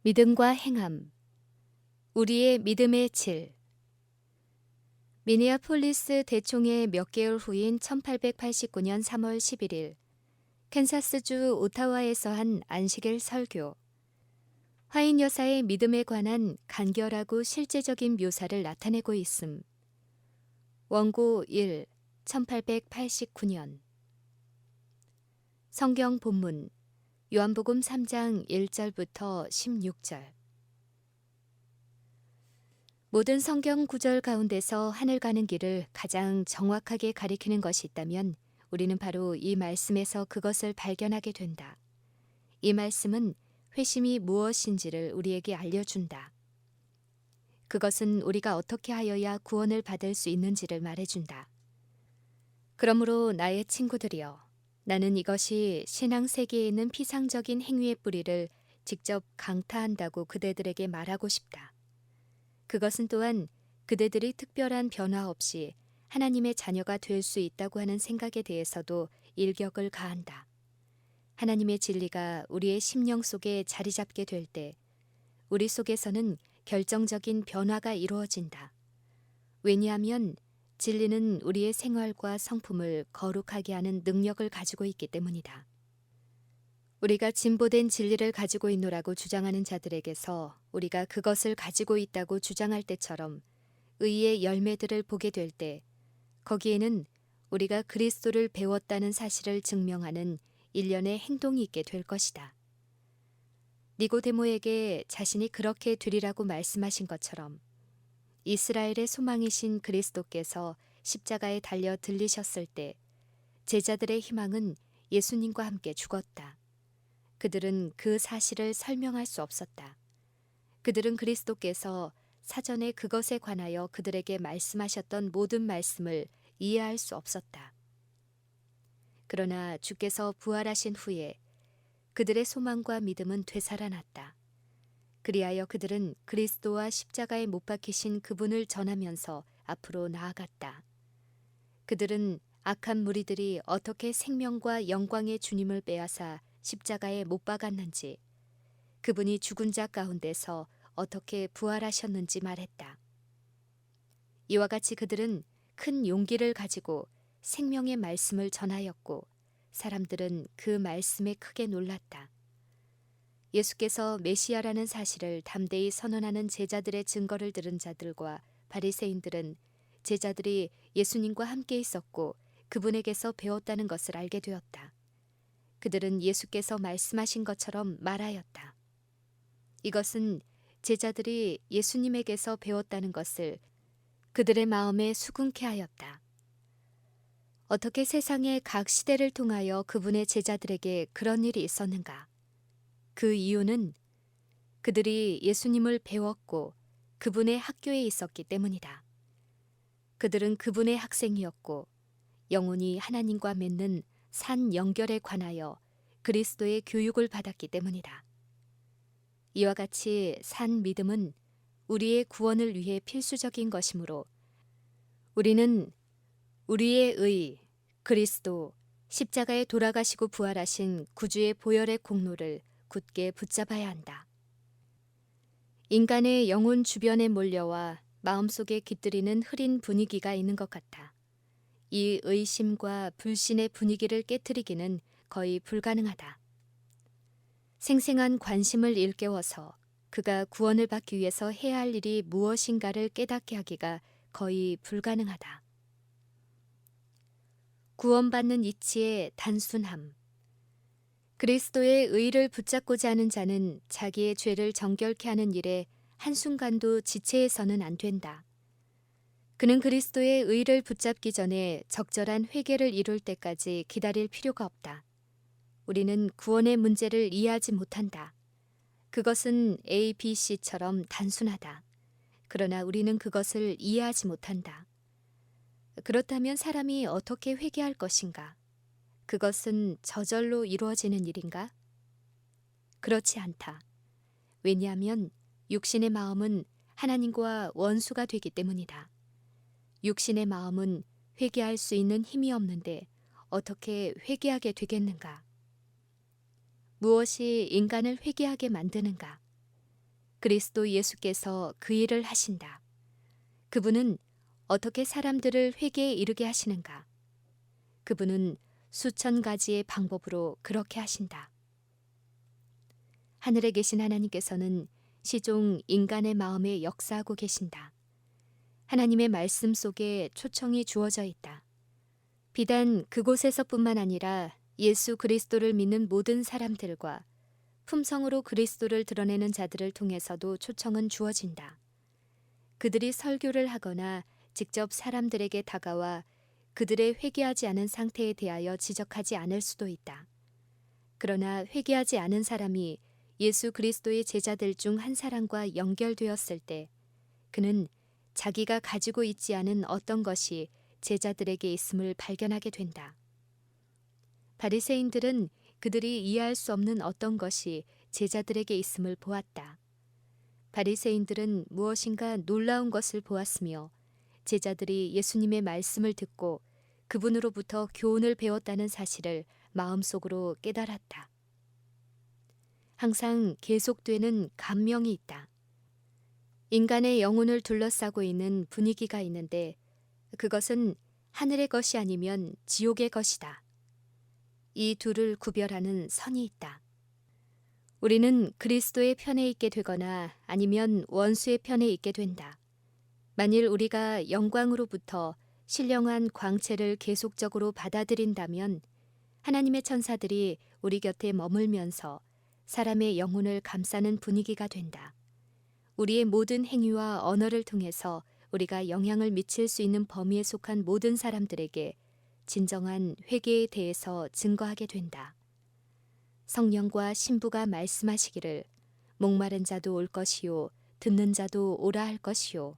믿음과 행함, 우리의 믿음의 질. 미니아폴리스 대총회 몇 개월 후인 1889년 3월 11일, 캔사스주 오타와에서 한 안식일 설교. 화인 여사의 믿음에 관한 간결하고 실제적인 묘사를 나타내고 있음. 원고 1, 1889년. 성경 본문, 요한복음 3장 1절부터 16절. 모든 성경 구절 가운데서 하늘 가는 길을 가장 정확하게 가리키는 것이 있다면 우리는 바로 이 말씀에서 그것을 발견하게 된다. 이 말씀은 회심이 무엇인지를 우리에게 알려준다. 그것은 우리가 어떻게 하여야 구원을 받을 수 있는지를 말해준다. 그러므로 나의 친구들이여, 나는 이것이 신앙 세계에 있는 피상적인 행위의 뿌리를 직접 강타한다고 그대들에게 말하고 싶다. 그것은 또한 그대들이 특별한 변화 없이 하나님의 자녀가 될 수 있다고 하는 생각에 대해서도 일격을 가한다. 하나님의 진리가 우리의 심령 속에 자리 잡게 될 때 우리 속에서는 결정적인 변화가 이루어진다. 왜냐하면 진리는 우리의 생활과 성품을 거룩하게 하는 능력을 가지고 있기 때문이다. 우리가 진보된 진리를 가지고 있노라고 주장하는 자들에게서 우리가 그것을 가지고 있다고 주장할 때처럼 의의 열매들을 보게 될 때 거기에는 우리가 그리스도를 배웠다는 사실을 증명하는 일련의 행동이 있게 될 것이다. 니고데모에게 자신이 그렇게 되리라고 말씀하신 것처럼 이스라엘의 소망이신 그리스도께서 십자가에 달려 들리셨을 때 제자들의 희망은 예수님과 함께 죽었다. 그들은 그 사실을 설명할 수 없었다. 그들은 그리스도께서 사전에 그것에 관하여 그들에게 말씀하셨던 모든 말씀을 이해할 수 없었다. 그러나 주께서 부활하신 후에 그들의 소망과 믿음은 되살아났다. 그리하여 그들은 그리스도와 십자가에 못 박히신 그분을 전하면서 앞으로 나아갔다. 그들은 악한 무리들이 어떻게 생명과 영광의 주님을 빼앗아 십자가에 못 박았는지, 그분이 죽은 자 가운데서 어떻게 부활하셨는지 말했다. 이와 같이 그들은 큰 용기를 가지고 생명의 말씀을 전하였고 사람들은 그 말씀에 크게 놀랐다. 예수께서 메시아라는 사실을 담대히 선언하는 제자들의 증거를 들은 자들과 바리새인들은 제자들이 예수님과 함께 있었고 그분에게서 배웠다는 것을 알게 되었다. 그들은 예수께서 말씀하신 것처럼 말하였다. 이것은 제자들이 예수님에게서 배웠다는 것을 그들의 마음에 수긍케 하였다. 어떻게 세상의 각 시대를 통하여 그분의 제자들에게 그런 일이 있었는가? 그 이유는 그들이 예수님을 배웠고 그분의 학교에 있었기 때문이다. 그들은 그분의 학생이었고 영혼이 하나님과 맺는 산 연결에 관하여 그리스도의 교육을 받았기 때문이다. 이와 같이 산 믿음은 우리의 구원을 위해 필수적인 것이므로 우리는 우리의 의, 그리스도, 십자가에 돌아가시고 부활하신 구주의 보혈의 공로를 굳게 붙잡아야 한다. 인간의 영혼 주변에 몰려와 마음속에 깃들이는 흐린 분위기가 있는 것 같아. 이 의심과 불신의 분위기를 깨트리기는 거의 불가능하다. 생생한 관심을 일깨워서 그가 구원을 받기 위해서 해야 할 일이 무엇인가를 깨닫게 하기가 거의 불가능하다. 구원받는 이치의 단순함. 그리스도의 의를 붙잡고자 하는 자는 자기의 죄를 정결케 하는 일에 한순간도 지체해서는 안 된다. 그는 그리스도의 의를 붙잡기 전에 적절한 회개를 이룰 때까지 기다릴 필요가 없다. 우리는 구원의 문제를 이해하지 못한다. 그것은 A, B, C처럼 단순하다. 그러나 우리는 그것을 이해하지 못한다. 그렇다면 사람이 어떻게 회개할 것인가? 그것은 저절로 이루어지는 일인가? 그렇지 않다. 왜냐하면 육신의 마음은 하나님과 원수가 되기 때문이다. 육신의 마음은 회개할 수 있는 힘이 없는데 어떻게 회개하게 되겠는가? 무엇이 인간을 회개하게 만드는가? 그리스도 예수께서 그 일을 하신다. 그분은 어떻게 사람들을 회개에 이르게 하시는가? 그분은 수천 가지의 방법으로 그렇게 하신다. 하늘에 계신 하나님께서는 시종 인간의 마음에 역사하고 계신다. 하나님의 말씀 속에 초청이 주어져 있다. 비단 그곳에서뿐만 아니라 예수 그리스도를 믿는 모든 사람들과 품성으로 그리스도를 드러내는 자들을 통해서도 초청은 주어진다. 그들이 설교를 하거나 직접 사람들에게 다가와 그들의 회개하지 않은 상태에 대하여 지적하지 않을 수도 있다. 그러나 회개하지 않은 사람이 예수 그리스도의 제자들 중 한 사람과 연결되었을 때 그는 자기가 가지고 있지 않은 어떤 것이 제자들에게 있음을 발견하게 된다. 바리새인들은 그들이 이해할 수 없는 어떤 것이 제자들에게 있음을 보았다. 바리새인들은 무엇인가 놀라운 것을 보았으며 제자들이 예수님의 말씀을 듣고 그분으로부터 교훈을 배웠다는 사실을 마음속으로 깨달았다. 항상 계속되는 감명이 있다. 인간의 영혼을 둘러싸고 있는 분위기가 있는데 그것은 하늘의 것이 아니면 지옥의 것이다. 이 둘을 구별하는 선이 있다. 우리는 그리스도의 편에 있게 되거나 아니면 원수의 편에 있게 된다. 만일 우리가 영광으로부터 신령한 광채를 계속적으로 받아들인다면 하나님의 천사들이 우리 곁에 머물면서 사람의 영혼을 감싸는 분위기가 된다. 우리의 모든 행위와 언어를 통해서 우리가 영향을 미칠 수 있는 범위에 속한 모든 사람들에게 진정한 회개에 대해서 증거하게 된다. 성령과 신부가 말씀하시기를 목마른 자도 올 것이요 듣는 자도 오라 할 것이요.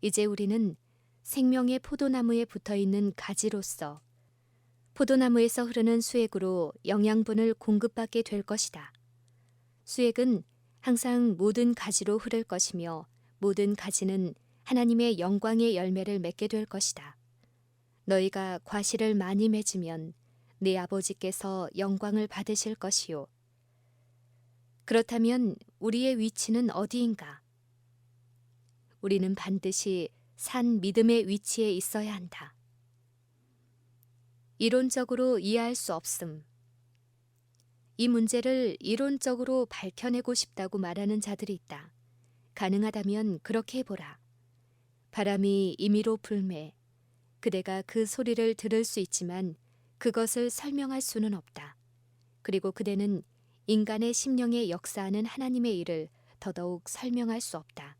이제 우리는 생명의 포도나무에 붙어있는 가지로서 포도나무에서 흐르는 수액으로 영양분을 공급받게 될 것이다. 수액은 항상 모든 가지로 흐를 것이며 모든 가지는 하나님의 영광의 열매를 맺게 될 것이다. 너희가 과실을 많이 맺으면 내 아버지께서 영광을 받으실 것이요. 그렇다면 우리의 위치는 어디인가? 우리는 반드시 산 믿음의 위치에 있어야 한다. 이론적으로 이해할 수 없음. 이 문제를 이론적으로 밝혀내고 싶다고 말하는 자들이 있다. 가능하다면 그렇게 해보라. 바람이 임의로 불매. 그대가 그 소리를 들을 수 있지만 그것을 설명할 수는 없다. 그리고 그대는 인간의 심령에 역사하는 하나님의 일을 더더욱 설명할 수 없다.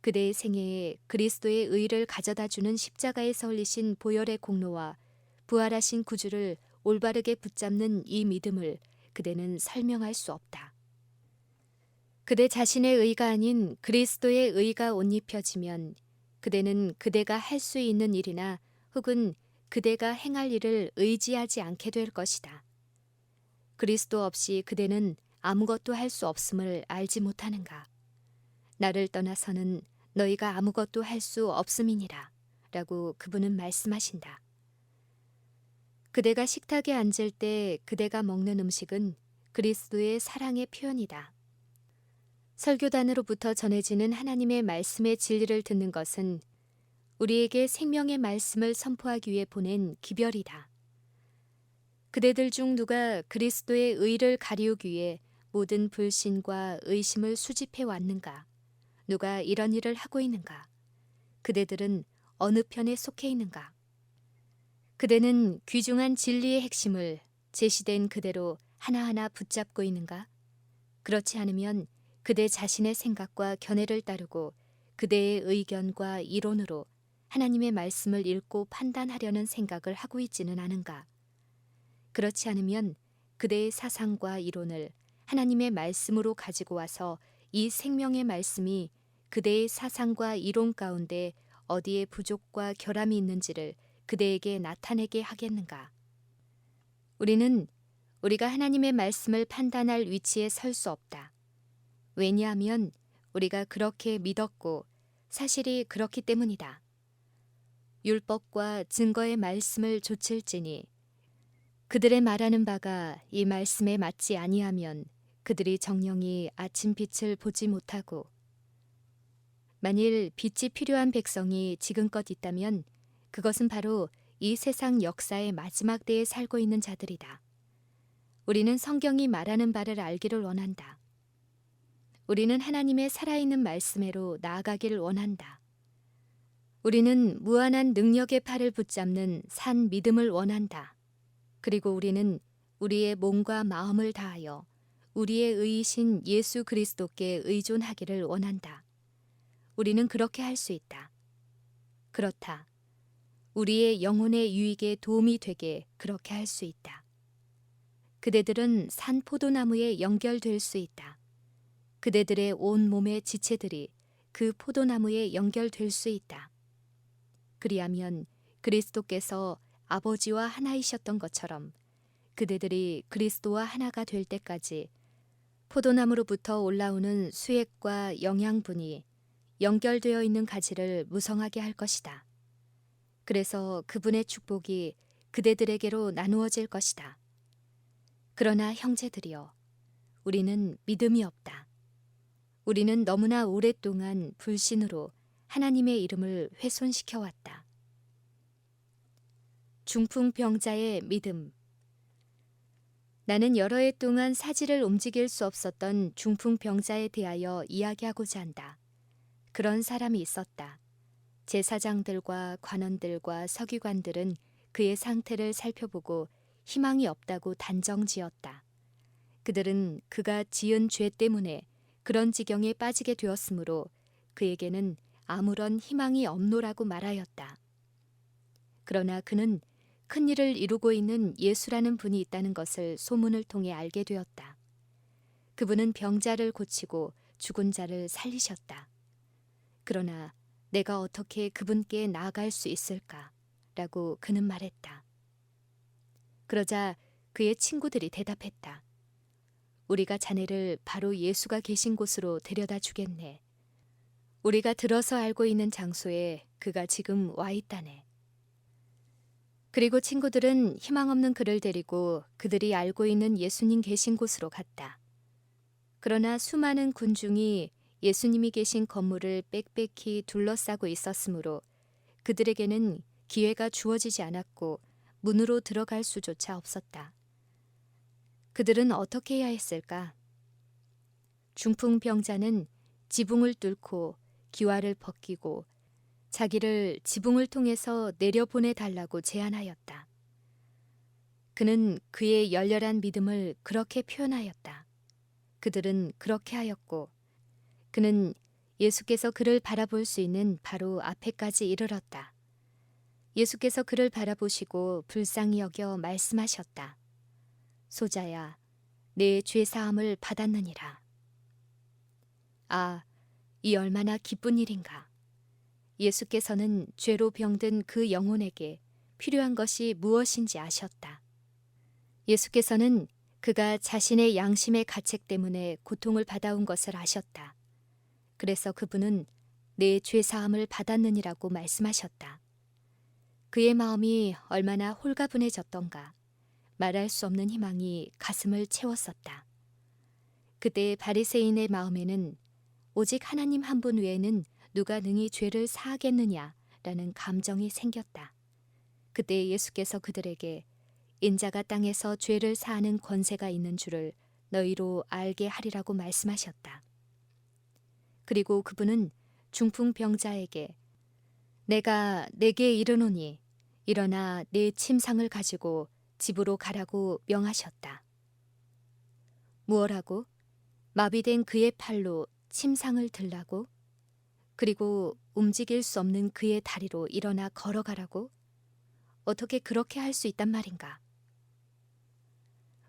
그대의 생애에 그리스도의 의를 가져다주는 십자가에서 흘리신 보혈의 공로와 부활하신 구주를 올바르게 붙잡는 이 믿음을 그대는 설명할 수 없다. 그대 자신의 의가 아닌 그리스도의 의가 옷 입혀지면 그대는 그대가 할 수 있는 일이나 혹은 그대가 행할 일을 의지하지 않게 될 것이다. 그리스도 없이 그대는 아무것도 할 수 없음을 알지 못하는가? 나를 떠나서는 너희가 아무것도 할 수 없음이니라 라고 그분은 말씀하신다. 그대가 식탁에 앉을 때 그대가 먹는 음식은 그리스도의 사랑의 표현이다. 설교단으로부터 전해지는 하나님의 말씀의 진리를 듣는 것은 우리에게 생명의 말씀을 선포하기 위해 보낸 기별이다. 그대들 중 누가 그리스도의 의를 가리우기 위해 모든 불신과 의심을 수집해 왔는가? 누가 이런 일을 하고 있는가? 그대들은 어느 편에 속해 있는가? 그대는 귀중한 진리의 핵심을 제시된 그대로 하나하나 붙잡고 있는가? 그렇지 않으면 그대 자신의 생각과 견해를 따르고 그대의 의견과 이론으로 하나님의 말씀을 읽고 판단하려는 생각을 하고 있지는 않은가? 그렇지 않으면 그대의 사상과 이론을 하나님의 말씀으로 가지고 와서 이 생명의 말씀이 그대의 사상과 이론 가운데 어디에 부족과 결함이 있는지를 그대에게 나타내게 하겠는가? 우리는 우리가 하나님의 말씀을 판단할 위치에 설 수 없다. 왜냐하면 우리가 그렇게 믿었고 사실이 그렇기 때문이다. 율법과 증거의 말씀을 좇을지니 그들의 말하는 바가 이 말씀에 맞지 아니하면 그들이 정령이 아침 빛을 보지 못하고 만일 빛이 필요한 백성이 지금껏 있다면 그것은 바로 이 세상 역사의 마지막 때에 살고 있는 자들이다. 우리는 성경이 말하는 바를 알기를 원한다. 우리는 하나님의 살아있는 말씀으로 나아가기를 원한다. 우리는 무한한 능력의 팔을 붙잡는 산 믿음을 원한다. 그리고 우리는 우리의 몸과 마음을 다하여 우리의 의이신 예수 그리스도께 의존하기를 원한다. 우리는 그렇게 할 수 있다. 그렇다. 우리의 영혼의 유익에 도움이 되게 그렇게 할 수 있다. 그대들은 산 포도나무에 연결될 수 있다. 그대들의 온 몸의 지체들이 그 포도나무에 연결될 수 있다. 그리하면 그리스도께서 아버지와 하나이셨던 것처럼 그대들이 그리스도와 하나가 될 때까지 포도나무로부터 올라오는 수액과 영양분이 연결되어 있는 가지를 무성하게 할 것이다. 그래서 그분의 축복이 그대들에게로 나누어질 것이다. 그러나 형제들이여, 우리는 믿음이 없다. 우리는 너무나 오랫동안 불신으로 하나님의 이름을 훼손시켜 왔다. 중풍병자의 믿음. 나는 여러 해 동안 사지를 움직일 수 없었던 중풍병자에 대하여 이야기하고자 한다. 그런 사람이 있었다. 제사장들과 관원들과 서기관들은 그의 상태를 살펴보고 희망이 없다고 단정지었다. 그들은 그가 지은 죄 때문에 그런 지경에 빠지게 되었으므로 그에게는 아무런 희망이 없노라고 말하였다. 그러나 그는 큰 일을 이루고 있는 예수라는 분이 있다는 것을 소문을 통해 알게 되었다. 그분은 병자를 고치고 죽은 자를 살리셨다. 그러나 내가 어떻게 그분께 나아갈 수 있을까? 라고 그는 말했다. 그러자 그의 친구들이 대답했다. 우리가 자네를 바로 예수가 계신 곳으로 데려다 주겠네. 우리가 들어서 알고 있는 장소에 그가 지금 와 있다네. 그리고 친구들은 희망 없는 그를 데리고 그들이 알고 있는 예수님 계신 곳으로 갔다. 그러나 수많은 군중이 예수님이 계신 건물을 빽빽히 둘러싸고 있었으므로 그들에게는 기회가 주어지지 않았고 문으로 들어갈 수조차 없었다. 그들은 어떻게 해야 했을까? 중풍병자는 지붕을 뚫고 기와를 벗기고 자기를 지붕을 통해서 내려보내달라고 제안하였다. 그는 그의 열렬한 믿음을 그렇게 표현하였다. 그들은 그렇게 하였고 그는 예수께서 그를 바라볼 수 있는 바로 앞에까지 이르렀다. 예수께서 그를 바라보시고 불쌍히 여겨 말씀하셨다. 소자야, 내 죄사함을 받았느니라. 아, 이 얼마나 기쁜 일인가. 예수께서는 죄로 병든 그 영혼에게 필요한 것이 무엇인지 아셨다. 예수께서는 그가 자신의 양심의 가책 때문에 고통을 받아온 것을 아셨다. 그래서 그분은 내 죄사함을 받았느니라고 말씀하셨다. 그의 마음이 얼마나 홀가분해졌던가. 말할 수 없는 희망이 가슴을 채웠었다. 그때 바리새인의 마음에는 오직 하나님 한 분 외에는 누가 능히 죄를 사하겠느냐라는 감정이 생겼다. 그때 예수께서 그들에게 인자가 땅에서 죄를 사하는 권세가 있는 줄을 너희로 알게 하리라고 말씀하셨다. 그리고 그분은 중풍병자에게 내가 네게 이르노니 일어나 내 침상을 가지고 집으로 가라고 명하셨다. 무엇하고? 마비된 그의 팔로 침상을 들라고? 그리고 움직일 수 없는 그의 다리로 일어나 걸어가라고? 어떻게 그렇게 할 수 있단 말인가?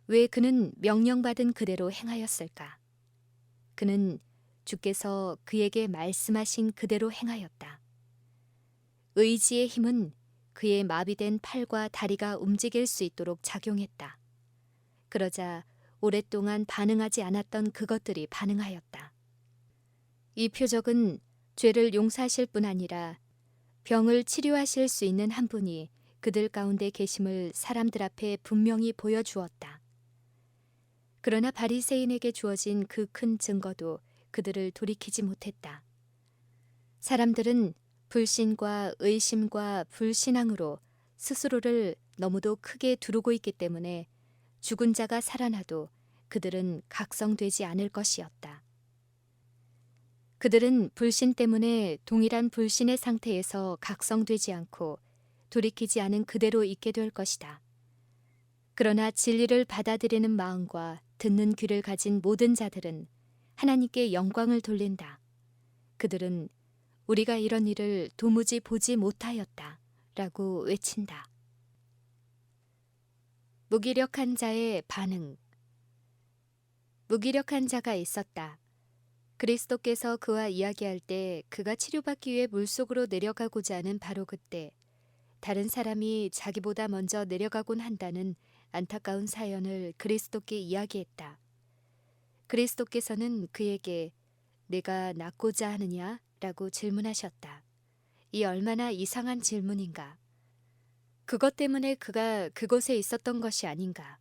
왜 그는 명령받은 그대로 행하였을까? 그는 주께서 그에게 말씀하신 그대로 행하였다. 의지의 힘은 그의 마비된 팔과 다리가 움직일 수 있도록 작용했다. 그러자 오랫동안 반응하지 않았던 그것들이 반응하였다. 이 표적은 죄를 용서하실 뿐 아니라 병을 치료하실 수 있는 한 분이 그들 가운데 계심을 사람들 앞에 분명히 보여주었다. 그러나 바리새인에게 주어진 그 큰 증거도 그들을 돌이키지 못했다. 사람들은 불신과 의심과 불신앙으로 스스로를 너무도 크게 두르고 있기 때문에 죽은 자가 살아나도 그들은 각성되지 않을 것이었다. 그들은 불신 때문에 동일한 불신의 상태에서 각성되지 않고 돌이키지 않은 그대로 있게 될 것이다. 그러나 진리를 받아들이는 마음과 듣는 귀를 가진 모든 자들은 하나님께 영광을 돌린다. 그들은 우리가 이런 일을 도무지 보지 못하였다 라고 외친다. 무기력한 자의 반응. 무기력한 자가 있었다. 그리스도께서 그와 이야기할 때 그가 치료받기 위해 물속으로 내려가고자 하는 바로 그때 다른 사람이 자기보다 먼저 내려가곤 한다는 안타까운 사연을 그리스도께 이야기했다. 그리스도께서는 그에게 내가 낫고자 하느냐? 라고 질문하셨다. 이 얼마나 이상한 질문인가. 그것 때문에 그가 그곳에 있었던 것이 아닌가.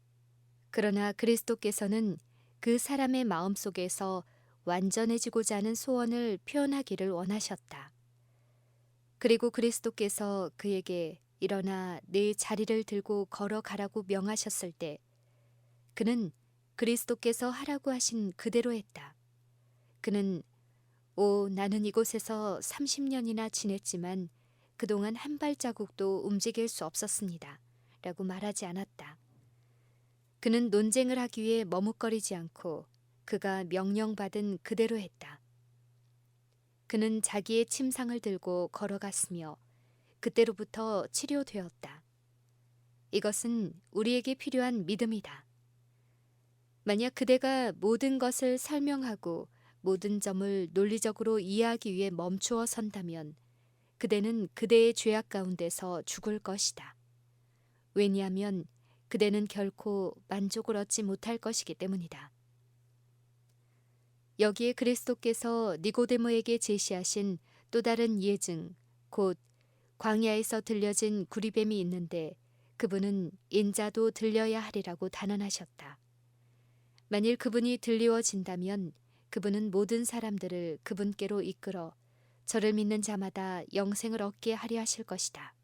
그러나 그리스도께서는 그 사람의 마음속에서 완전해지고자 하는 소원을 표현하기를 원하셨다. 그리고 그리스도께서 그에게 일어나 네 자리를 들고 걸어가라고 명하셨을 때 그는 그리스도께서 하라고 하신 그대로 했다. 그는 나는 이곳에서 30년이나 지냈지만 그동안 한 발자국도 움직일 수 없었습니다. 라고 말하지 않았다. 그는 논쟁을 하기 위해 머뭇거리지 않고 그가 명령받은 그대로 했다. 그는 자기의 침상을 들고 걸어갔으며 그때로부터 치료되었다. 이것은 우리에게 필요한 믿음이다. 만약 그대가 모든 것을 설명하고 모든 점을 논리적으로 이해하기 위해 멈추어 선다면 그대는 그대의 죄악 가운데서 죽을 것이다. 왜냐하면 그대는 결코 만족을 얻지 못할 것이기 때문이다. 여기에 그리스도께서 니고데모에게 제시하신 또 다른 예증, 곧 광야에서 들려진 구리뱀이 있는데 그분은 인자도 들려야 하리라고 단언하셨다. 만일 그분이 들리워진다면 그분은 모든 사람들을 그분께로 이끌어 저를 믿는 자마다 영생을 얻게 하려 하실 것이다.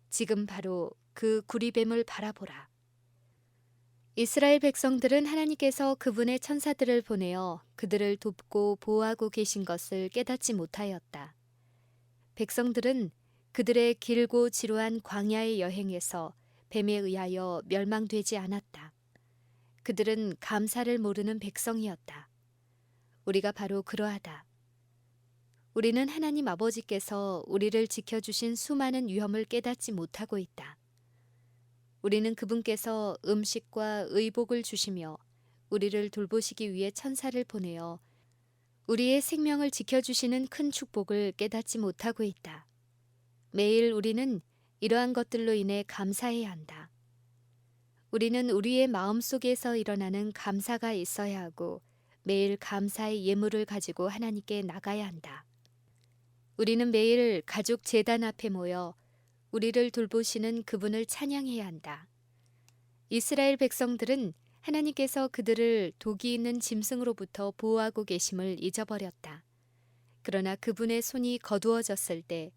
지금 바로 그 구리뱀을 바라보라. 이스라엘 백성들은 하나님께서 그분의 천사들을 보내어 그들을 돕고 보호하고 계신 것을 깨닫지 못하였다. 백성들은 그들의 길고 지루한 광야의 여행에서 뱀에 의하여 멸망되지 않았다. 그들은 감사를 모르는 백성이었다. 우리가 바로 그러하다. 우리는 하나님 아버지께서 우리를 지켜주신 수많은 위험을 깨닫지 못하고 있다. 우리는 그분께서 음식과 의복을 주시며 우리를 돌보시기 위해 천사를 보내어 우리의 생명을 지켜주시는 큰 축복을 깨닫지 못하고 있다. 매일 우리는 이러한 것들로 인해 감사해야 한다. 우리는 우리의 마음속에서 일어나는 감사가 있어야 하고 매일 감사의 예물을 가지고 하나님께 나가야 한다. 우리는 매일 가족 제단 앞에 모여 우리를 돌보시는 그분을 찬양해야 한다. 이스라엘 백성들은 하나님께서 그들을 독이 있는 짐승으로부터 보호하고 계심을 잊어버렸다. 그러나 그분의 손이 거두어졌을 때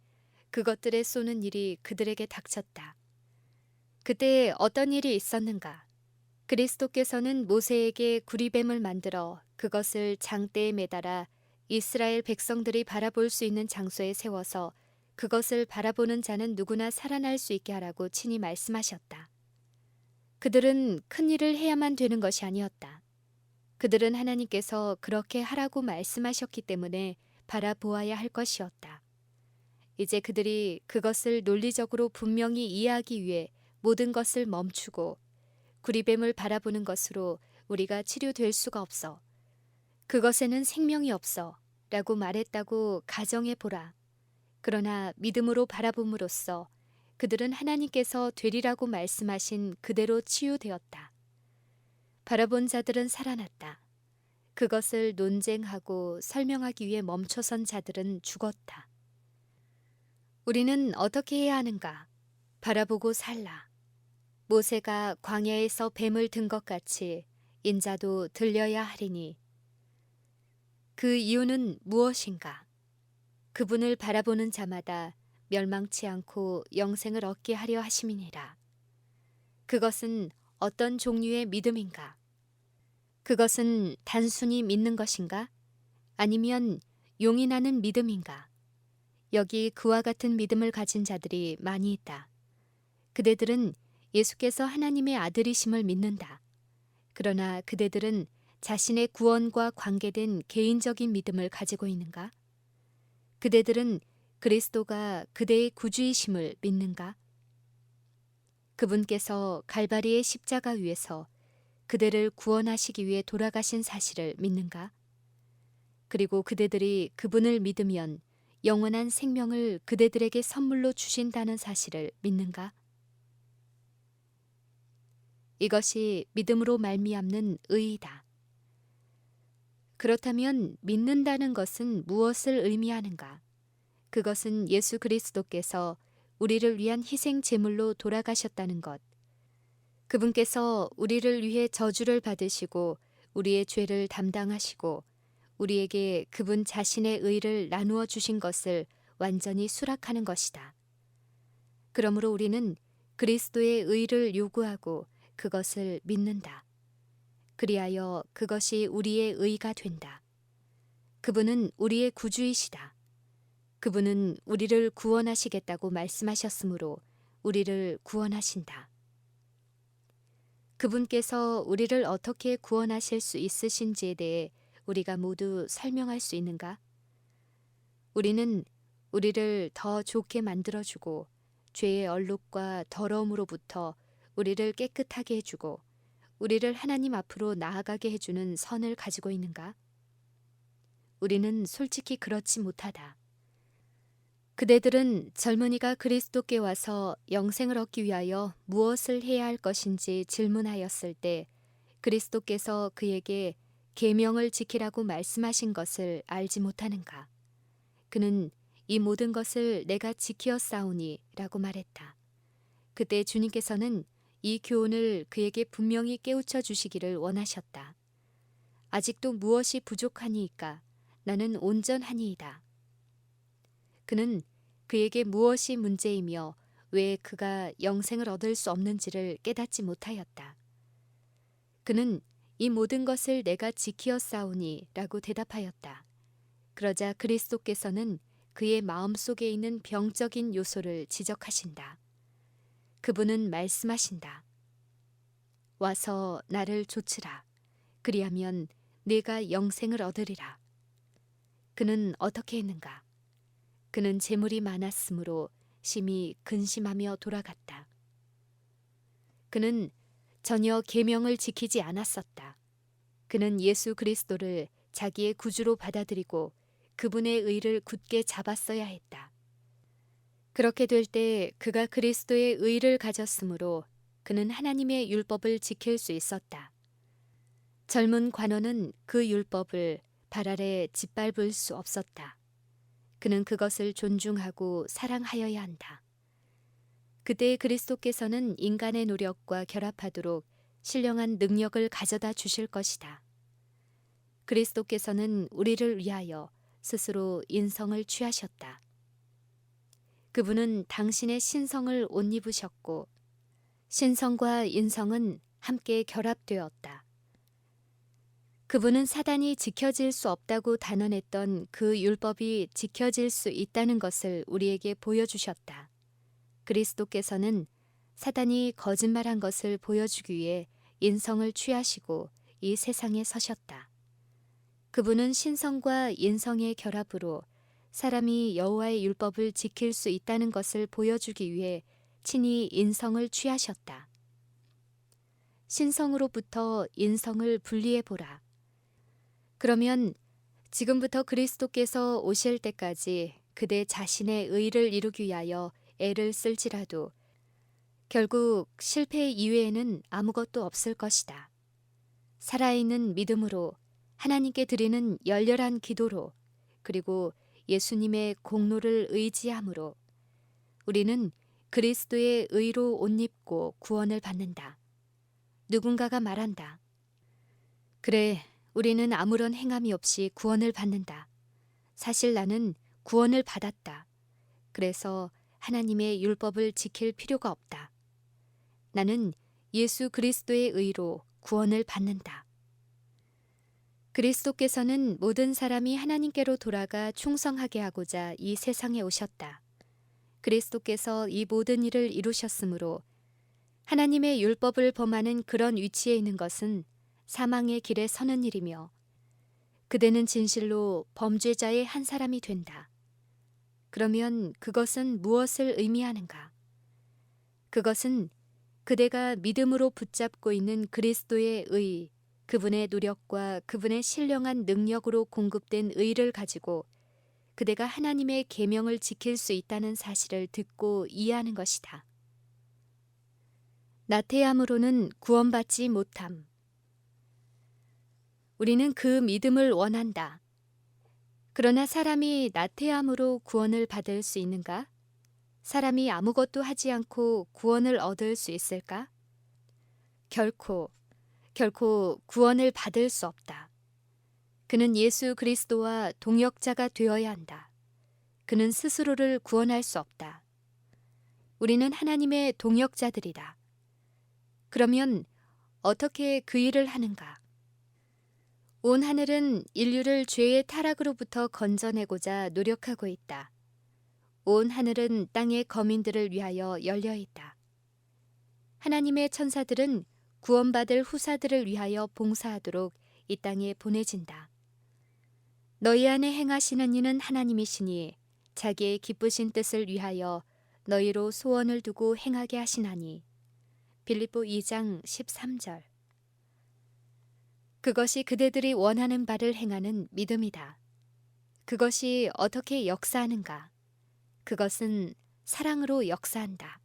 그것들에 쏘는 일이 그들에게 닥쳤다. 그때 어떤 일이 있었는가? 그리스도께서는 모세에게 구리뱀을 만들어 그것을 장대에 매달아 이스라엘 백성들이 바라볼 수 있는 장소에 세워서 그것을 바라보는 자는 누구나 살아날 수 있게 하라고 친히 말씀하셨다. 그들은 큰 일을 해야만 되는 것이 아니었다. 그들은 하나님께서 그렇게 하라고 말씀하셨기 때문에 바라보아야 할 것이었다. 이제 그들이 그것을 논리적으로 분명히 이해하기 위해 모든 것을 멈추고 구리뱀을 바라보는 것으로 우리가 치료될 수가 없어. 그것에는 생명이 없어 라고 말했다고 가정해 보라. 그러나 믿음으로 바라봄으로써 그들은 하나님께서 되리라고 말씀하신 그대로 치유되었다. 바라본 자들은 살아났다. 그것을 논쟁하고 설명하기 위해 멈춰선 자들은 죽었다. 우리는 어떻게 해야 하는가? 바라보고 살라. 모세가 광야에서 뱀을 든 것 같이 인자도 들려야 하리니 그 이유는 무엇인가? 그분을 바라보는 자마다 멸망치 않고 영생을 얻게 하려 하심이니라. 그것은 어떤 종류의 믿음인가? 그것은 단순히 믿는 것인가? 아니면 용이 나는 믿음인가? 여기 그와 같은 믿음을 가진 자들이 많이 있다. 그대들은 예수께서 하나님의 아들이심을 믿는다. 그러나 그대들은 자신의 구원과 관계된 개인적인 믿음을 가지고 있는가? 그대들은 그리스도가 그대의 구주이심을 믿는가? 그분께서 갈바리의 십자가 위에서 그대를 구원하시기 위해 돌아가신 사실을 믿는가? 그리고 그대들이 그분을 믿으면 영원한 생명을 그대들에게 선물로 주신다는 사실을 믿는가? 이것이 믿음으로 말미암는 의이다. 그렇다면 믿는다는 것은 무엇을 의미하는가? 그것은 예수 그리스도께서 우리를 위한 희생 제물로 돌아가셨다는 것. 그분께서 우리를 위해 저주를 받으시고 우리의 죄를 담당하시고 우리에게 그분 자신의 의를 나누어 주신 것을 완전히 수락하는 것이다. 그러므로 우리는 그리스도의 의를 요구하고 그것을 믿는다. 그리하여 그것이 우리의 의가 된다. 그분은 우리의 구주이시다. 그분은 우리를 구원하시겠다고 말씀하셨으므로 우리를 구원하신다. 그분께서 우리를 어떻게 구원하실 수 있으신지에 대해 우리가 모두 설명할 수 있는가? 우리는 우리를 더 좋게 만들어주고 죄의 얼룩과 더러움으로부터 우리를 깨끗하게 해주고 우리를 하나님 앞으로 나아가게 해주는 선을 가지고 있는가? 우리는 솔직히 그렇지 못하다. 그대들은 젊은이가 그리스도께 와서 영생을 얻기 위하여 무엇을 해야 할 것인지 질문하였을 때 그리스도께서 그에게 계명을 지키라고 말씀하신 것을 알지 못하는가? 그는 이 모든 것을 내가 지키었사오니 라고 말했다. 그때 주님께서는 이 교훈을 그에게 분명히 깨우쳐 주시기를 원하셨다. 아직도 무엇이 부족하니이까? 나는 온전하니이다. 그는 그에게 무엇이 문제이며 왜 그가 영생을 얻을 수 없는지를 깨닫지 못하였다. 그는 이 모든 것을 내가 지키었사오니 라고 대답하였다. 그러자 그리스도께서는 그의 마음속에 있는 병적인 요소를 지적하신다. 그분은 말씀하신다. 와서 나를 좇으라. 그리하면 네가 영생을 얻으리라. 그는 어떻게 했는가? 그는 재물이 많았으므로 심히 근심하며 돌아갔다. 그는 전혀 계명을 지키지 않았었다. 그는 예수 그리스도를 자기의 구주로 받아들이고 그분의 의를 굳게 잡았어야 했다. 그렇게 될 때 그가 그리스도의 의를 가졌으므로 그는 하나님의 율법을 지킬 수 있었다. 젊은 관원은 그 율법을 발 아래 짓밟을 수 없었다. 그는 그것을 존중하고 사랑하여야 한다. 그때 그리스도께서는 인간의 노력과 결합하도록 신령한 능력을 가져다 주실 것이다. 그리스도께서는 우리를 위하여 스스로 인성을 취하셨다. 그분은 당신의 신성을 옷 입으셨고 신성과 인성은 함께 결합되었다. 그분은 사단이 지켜질 수 없다고 단언했던 그 율법이 지켜질 수 있다는 것을 우리에게 보여주셨다. 그리스도께서는 사단이 거짓말한 것을 보여주기 위해 인성을 취하시고 이 세상에 서셨다. 그분은 신성과 인성의 결합으로 사람이 여호와의 율법을 지킬 수 있다는 것을 보여주기 위해 친히 인성을 취하셨다. 신성으로부터 인성을 분리해 보라. 그러면 지금부터 그리스도께서 오실 때까지 그대 자신의 의를 이루기 위하여 애를 쓸지라도 결국 실패 이외에는 아무것도 없을 것이다. 살아있는 믿음으로 하나님께 드리는 열렬한 기도로 그리고 예수님의 공로를 의지함으로 우리는 그리스도의 의로 옷 입고 구원을 받는다. 누군가가 말한다. 그래, 우리는 아무런 행함이 없이 구원을 받는다. 사실 나는 구원을 받았다. 그래서 하나님의 율법을 지킬 필요가 없다. 나는 예수 그리스도의 의로 구원을 받는다. 그리스도께서는 모든 사람이 하나님께로 돌아가 충성하게 하고자 이 세상에 오셨다. 그리스도께서 이 모든 일을 이루셨으므로 하나님의 율법을 범하는 그런 위치에 있는 것은 사망의 길에 서는 일이며 그대는 진실로 범죄자의 한 사람이 된다. 그러면 그것은 무엇을 의미하는가? 그것은 그대가 믿음으로 붙잡고 있는 그리스도의 의, 그분의 노력과 그분의 신령한 능력으로 공급된 의를 가지고 그대가 하나님의 계명을 지킬 수 있다는 사실을 듣고 이해하는 것이다. 나태함으로는 구원받지 못함. 우리는 그 믿음을 원한다. 그러나 사람이 나태함으로 구원을 받을 수 있는가? 사람이 아무것도 하지 않고 구원을 얻을 수 있을까? 결코 구원을 받을 수 없다. 그는 예수 그리스도와 동역자가 되어야 한다. 그는 스스로를 구원할 수 없다. 우리는 하나님의 동역자들이다. 그러면 어떻게 그 일을 하는가? 온 하늘은 인류를 죄의 타락으로부터 건져내고자 노력하고 있다. 온 하늘은 땅의 거민들을 위하여 열려 있다. 하나님의 천사들은 구원받을 후사들을 위하여 봉사하도록 이 땅에 보내진다. 너희 안에 행하시는 이는 하나님이시니 자기의 기쁘신 뜻을 위하여 너희로 소원을 두고 행하게 하시나니. 빌립보 2장 13절. 그것이 그대들이 원하는 바를 행하는 믿음이다. 그것이 어떻게 역사하는가? 그것은 사랑으로 역사한다.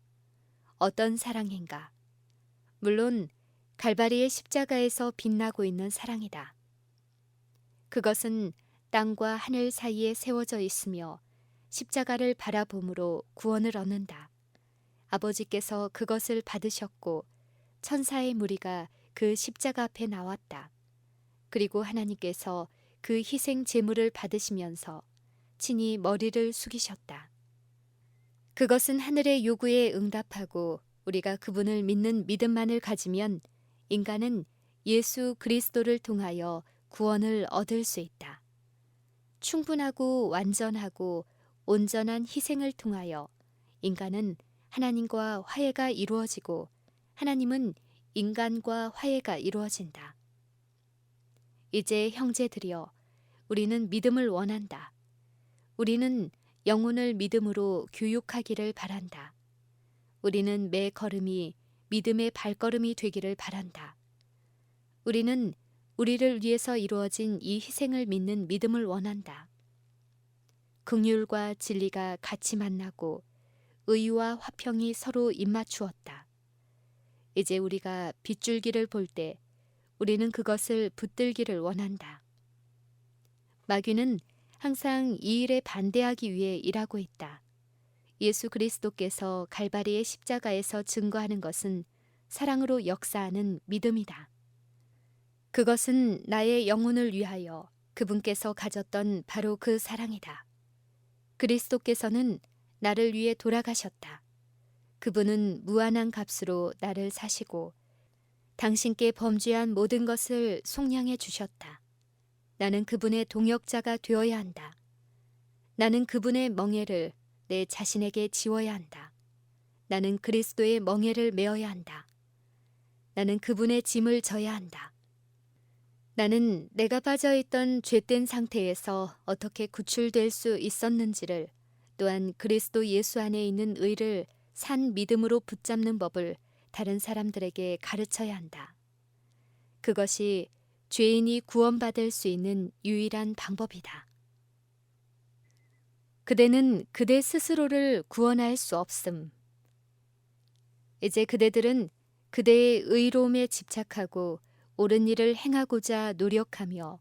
어떤 사랑인가? 물론 갈바리의 십자가에서 빛나고 있는 사랑이다. 그것은 땅과 하늘 사이에 세워져 있으며 십자가를 바라봄으로 구원을 얻는다. 아버지께서 그것을 받으셨고 천사의 무리가 그 십자가 앞에 나왔다. 그리고 하나님께서 그 희생 제물을 받으시면서 친히 머리를 숙이셨다. 그것은 하늘의 요구에 응답하고 우리가 그분을 믿는 믿음만을 가지면 인간은 예수 그리스도를 통하여 구원을 얻을 수 있다. 충분하고 완전하고 온전한 희생을 통하여 인간은 하나님과 화해가 이루어지고 하나님은 인간과 화해가 이루어진다. 이제 형제들이여, 우리는 믿음을 원한다. 우리는 영혼을 믿음으로 교육하기를 바란다. 우리는 매 걸음이 믿음의 발걸음이 되기를 바란다. 우리는 우리를 위해서 이루어진 이 희생을 믿는 믿음을 원한다. 긍휼과 진리가 같이 만나고 의와 화평이 서로 입맞추었다. 이제 우리가 빗줄기를 볼 때 우리는 그것을 붙들기를 원한다. 마귀는 항상 이 일에 반대하기 위해 일하고 있다. 예수 그리스도께서 갈바리의 십자가에서 증거하는 것은 사랑으로 역사하는 믿음이다. 그것은 나의 영혼을 위하여 그분께서 가졌던 바로 그 사랑이다. 그리스도께서는 나를 위해 돌아가셨다. 그분은 무한한 값으로 나를 사시고 당신께 범죄한 모든 것을 속량해 주셨다. 나는 그분의 동역자가 되어야 한다. 나는 그분의 멍에를 내 자신에게 지워야 한다. 나는 그리스도의 멍에를 메어야 한다. 나는 그분의 짐을 져야 한다. 나는 내가 빠져있던 죄된 상태에서 어떻게 구출될 수 있었는지를, 또한 그리스도 예수 안에 있는 의를 산 믿음으로 붙잡는 법을 다른 사람들에게 가르쳐야 한다. 그것이 죄인이 구원받을 수 있는 유일한 방법이다. 그대는 그대 스스로를 구원할 수 없음. 이제 그대들은 그대의 의로움에 집착하고 옳은 일을 행하고자 노력하며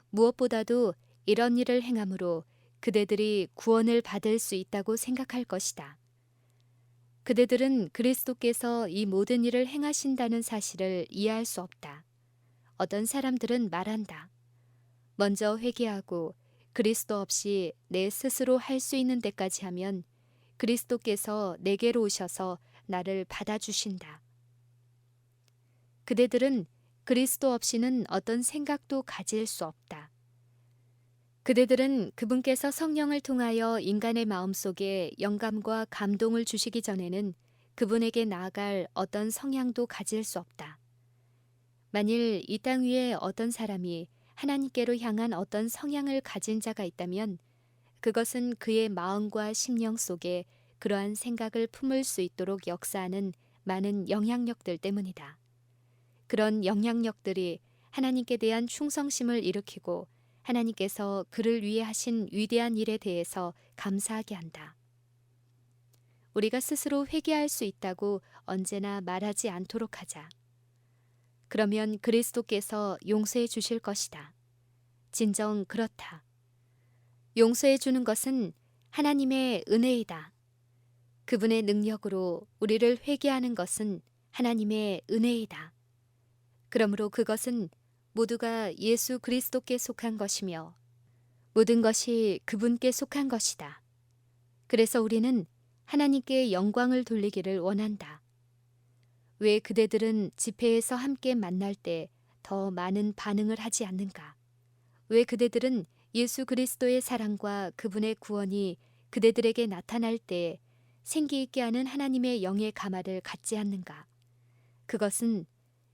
무엇보다도 이런 일을 행함으로 그대들이 구원을 받을 수 있다고 생각할 것이다. 그대들은 그리스도께서 이 모든 일을 행하신다는 사실을 이해할 수 없다. 어떤 사람들은 말한다. 먼저 회개하고 그리스도 없이 내 스스로 할 수 있는 데까지 하면 그리스도께서 내게로 오셔서 나를 받아주신다. 그대들은 그리스도 없이는 어떤 생각도 가질 수 없다. 그대들은 그분께서 성령을 통하여 인간의 마음속에 영감과 감동을 주시기 전에는 그분에게 나아갈 어떤 성향도 가질 수 없다. 만일 이 땅 위에 어떤 사람이 하나님께로 향한 어떤 성향을 가진 자가 있다면 그것은 그의 마음과 심령 속에 그러한 생각을 품을 수 있도록 역사하는 많은 영향력들 때문이다. 그런 영향력들이 하나님께 대한 충성심을 일으키고 하나님께서 그를 위해 하신 위대한 일에 대해서 감사하게 한다. 우리가 스스로 회개할 수 있다고 언제나 말하지 않도록 하자. 그러면 그리스도께서 용서해 주실 것이다. 진정 그렇다. 용서해 주는 것은 하나님의 은혜이다. 그분의 능력으로 우리를 회개하는 것은 하나님의 은혜이다. 그러므로 그것은 모두가 예수 그리스도께 속한 것이며 모든 것이 그분께 속한 것이다. 그래서 우리는 하나님께 영광을 돌리기를 원한다. 왜 그대들은 집회에서 함께 만날 때 더 많은 반응을 하지 않는가? 왜 그대들은 예수 그리스도의 사랑과 그분의 구원이 그대들에게 나타날 때 생기 있게 하는 하나님의 영의 감화를 갖지 않는가? 그것은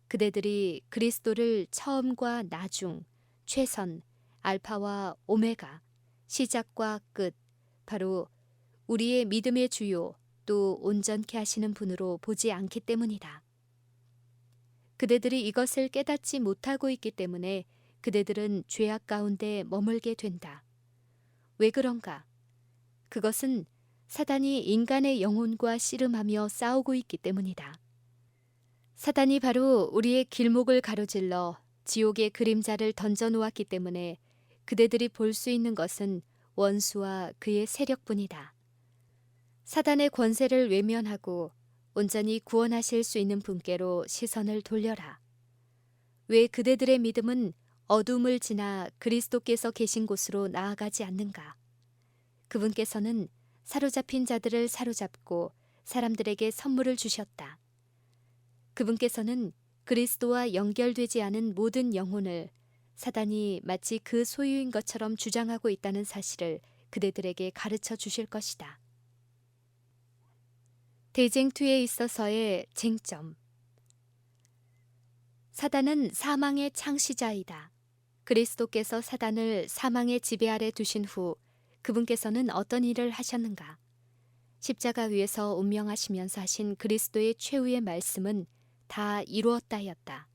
그대들이 그리스도를 처음과 나중, 최선, 알파와 오메가, 시작과 끝, 바로 우리의 믿음의 주요 또 온전케 하시는 분으로 보지 않기 때문이다. 그대들이 이것을 깨닫지 못하고 있기 때문에 그대들은 죄악 가운데 머물게 된다. 왜 그런가? 그것은 사단이 인간의 영혼과 씨름하며 싸우고 있기 때문이다. 사단이 바로 우리의 길목을 가로질러 지옥의 그림자를 던져 놓았기 때문에 그대들이 볼 수 있는 것은 원수와 그의 세력뿐이다. 사단의 권세를 외면하고 온전히 구원하실 수 있는 분께로 시선을 돌려라. 왜 그대들의 믿음은 어둠을 지나 그리스도께서 계신 곳으로 나아가지 않는가? 그분께서는 사로잡힌 자들을 사로잡고 사람들에게 선물을 주셨다. 그분께서는 그리스도와 연결되지 않은 모든 영혼을 사단이 마치 그 소유인 것처럼 주장하고 있다는 사실을 그대들에게 가르쳐 주실 것이다. 대쟁투에 있어서의 쟁점. 사단은 사망의 창시자이다. 그리스도께서 사단을 사망의 지배 아래 두신 후 그분께서는 어떤 일을 하셨는가? 십자가 위에서 운명하시면서 하신 그리스도의 최후의 말씀은 다 이루었다였다.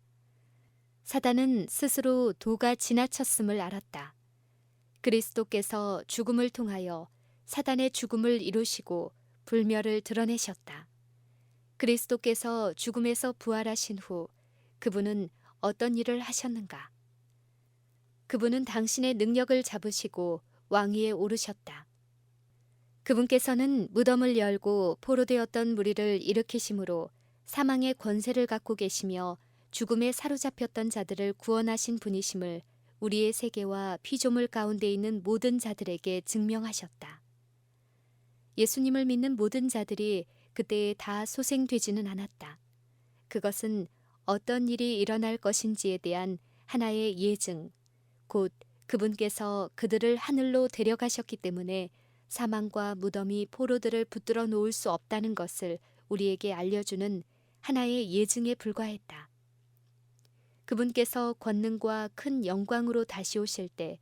사단은 스스로 도가 지나쳤음을 알았다. 그리스도께서 죽음을 통하여 사단의 죽음을 이루시고 불멸을 드러내셨다. 그리스도께서 죽음에서 부활하신 후 그분은 어떤 일을 하셨는가? 그분은 당신의 능력을 잡으시고 왕위에 오르셨다. 그분께서는 무덤을 열고 포로되었던 무리를 일으키심으로 사망의 권세를 갖고 계시며 죽음에 사로잡혔던 자들을 구원하신 분이심을 우리의 세계와 피조물 가운데 있는 모든 자들에게 증명하셨다. 예수님을 믿는 모든 자들이 그때에 다 소생되지는 않았다. 그것은 어떤 일이 일어날 것인지에 대한 하나의 예증, 곧 그분께서 그들을 하늘로 데려가셨기 때문에 사망과 무덤이 포로들을 붙들어 놓을 수 없다는 것을 우리에게 알려주는 하나의 예증에 불과했다. 그분께서 권능과 큰 영광으로 다시 오실 때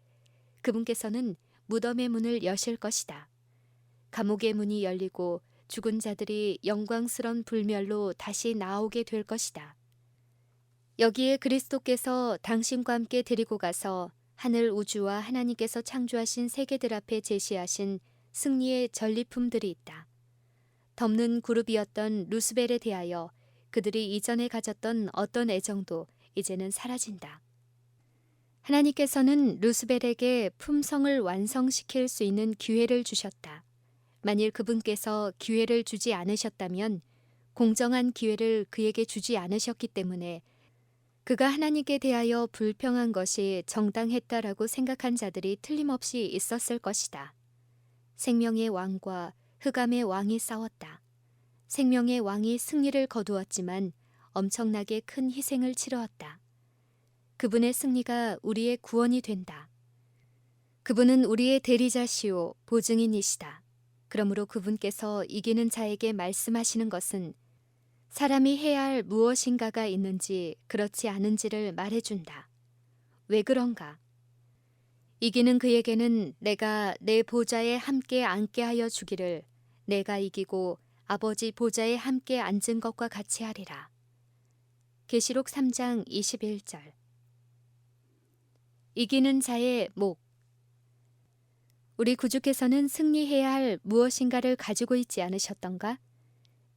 그분께서는 무덤의 문을 여실 것이다. 감옥의 문이 열리고 죽은 자들이 영광스런 불멸로 다시 나오게 될 것이다. 여기에 그리스도께서 당신과 함께 데리고 가서 하늘 우주와 하나님께서 창조하신 세계들 앞에 제시하신 승리의 전리품들이 있다. 덮는 그룹이었던 루스벨에 대하여 그들이 이전에 가졌던 어떤 애정도 이제는 사라진다. 하나님께서는 루스벨에게 품성을 완성시킬 수 있는 기회를 주셨다. 만일 그분께서 기회를 주지 않으셨다면 공정한 기회를 그에게 주지 않으셨기 때문에 그가 하나님께 대하여 불평한 것이 정당했다라고 생각한 자들이 틀림없이 있었을 것이다. 생명의 왕과 흑암의 왕이 싸웠다. 생명의 왕이 승리를 거두었지만 엄청나게 큰 희생을 치루었다. 그분의 승리가 우리의 구원이 된다. 그분은 우리의 대리자시오 보증인이시다. 그러므로 그분께서 이기는 자에게 말씀하시는 것은 사람이 해야 할 무엇인가가 있는지 그렇지 않은지를 말해준다. 왜 그런가? 이기는 그에게는 내가 내 보좌에 함께 앉게 하여 주기를 내가 이기고 아버지 보좌에 함께 앉은 것과 같이 하리라. 계시록 3장 21절. 이기는 자의 목. 우리 구주께서는 승리해야 할 무엇인가를 가지고 있지 않으셨던가?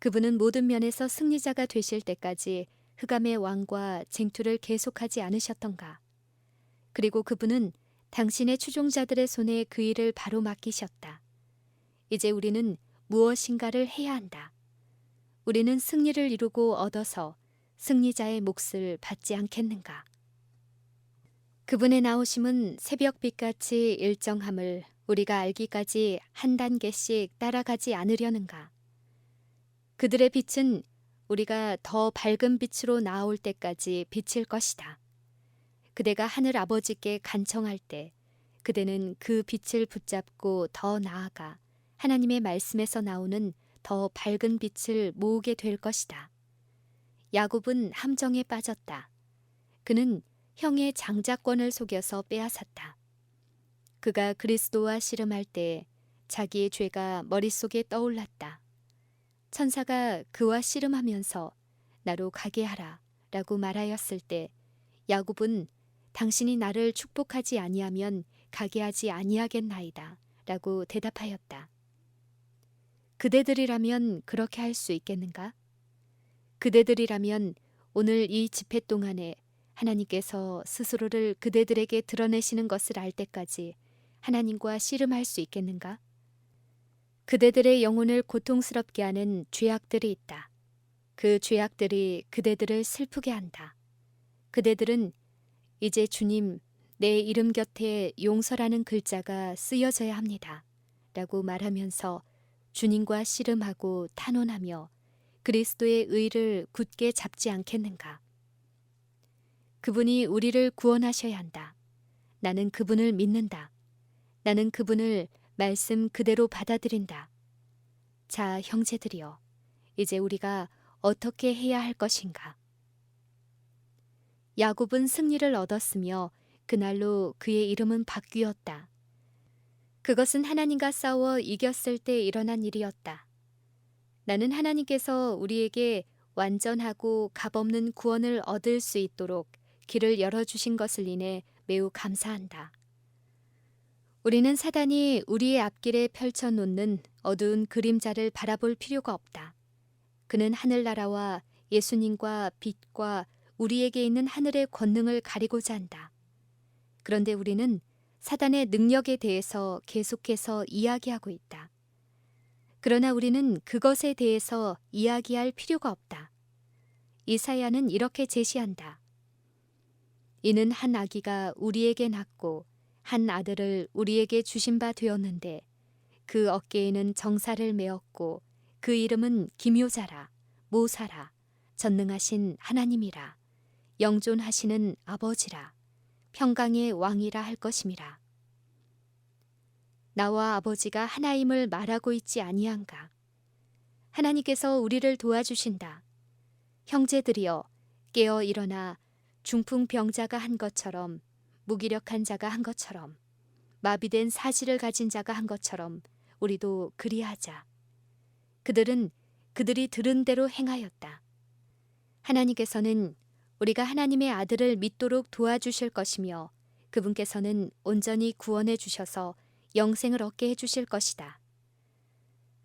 그분은 모든 면에서 승리자가 되실 때까지 흑암의 왕과 쟁투를 계속하지 않으셨던가? 그리고 그분은 당신의 추종자들의 손에 그 일을 바로 맡기셨다. 이제 우리는 무엇인가를 해야 한다. 우리는 승리를 이루고 얻어서 승리자의 몫을 받지 않겠는가? 그분의 나오심은 새벽빛같이 일정함을 우리가 알기까지 한 단계씩 따라가지 않으려는가? 그들의 빛은 우리가 더 밝은 빛으로 나아올 때까지 비칠 것이다. 그대가 하늘 아버지께 간청할 때 그대는 그 빛을 붙잡고 더 나아가 하나님의 말씀에서 나오는 더 밝은 빛을 모으게 될 것이다. 야곱은 함정에 빠졌다. 그는 형의 장자권을 속여서 빼앗았다. 그가 그리스도와 씨름할 때 자기의 죄가 머릿속에 떠올랐다. 천사가 그와 씨름하면서 나로 가게 하라 라고 말하였을 때 야곱은 당신이 나를 축복하지 아니하면 가게 하지 아니하겠나이다 라고 대답하였다. 그대들이라면 그렇게 할 수 있겠는가? 그대들이라면 오늘 이 집회 동안에 하나님께서 스스로를 그대들에게 드러내시는 것을 알 때까지 하나님과 씨름할 수 있겠는가? 그대들의 영혼을 고통스럽게 하는 죄악들이 있다. 그 죄악들이 그대들을 슬프게 한다. 그대들은 이제 주님, 내 이름 곁에 용서라는 글자가 쓰여져야 합니다. 라고 말하면서 주님과 씨름하고 탄원하며 그리스도의 의를 굳게 잡지 않겠는가? 그분이 우리를 구원하셔야 한다. 나는 그분을 믿는다. 나는 그분을 말씀 그대로 받아들인다. 자, 형제들이여, 이제 우리가 어떻게 해야 할 것인가? 야곱은 승리를 얻었으며 그날로 그의 이름은 바뀌었다. 그것은 하나님과 싸워 이겼을 때 일어난 일이었다. 나는 하나님께서 우리에게 완전하고 값없는 구원을 얻을 수 있도록 길을 열어주신 것을 인해 매우 감사한다. 우리는 사단이 우리의 앞길에 펼쳐놓는 어두운 그림자를 바라볼 필요가 없다. 그는 하늘나라와 예수님과 빛과 우리에게 있는 하늘의 권능을 가리고자 한다. 그런데 우리는 사단의 능력에 대해서 계속해서 이야기하고 있다. 그러나 우리는 그것에 대해서 이야기할 필요가 없다. 이사야는 이렇게 제시한다. 이는 한 아기가 우리에게 낳고 한 아들을 우리에게 주신 바 되었는데 그 어깨에는 정사를 메었고 그 이름은 기묘자라 모사라 전능하신 하나님이라 영존하시는 아버지라 평강의 왕이라 할 것임이라. 나와 아버지가 하나임을 말하고 있지 아니한가? 하나님께서 우리를 도와주신다. 형제들이여 깨어 일어나 중풍병자가 한 것처럼 무기력한 자가 한 것처럼 마비된 사지를 가진 자가 한 것처럼 우리도 그리하자. 그들은 그들이 들은 대로 행하였다. 하나님께서는 우리가 하나님의 아들을 믿도록 도와주실 것이며 그분께서는 온전히 구원해 주셔서 영생을 얻게 해주실 것이다.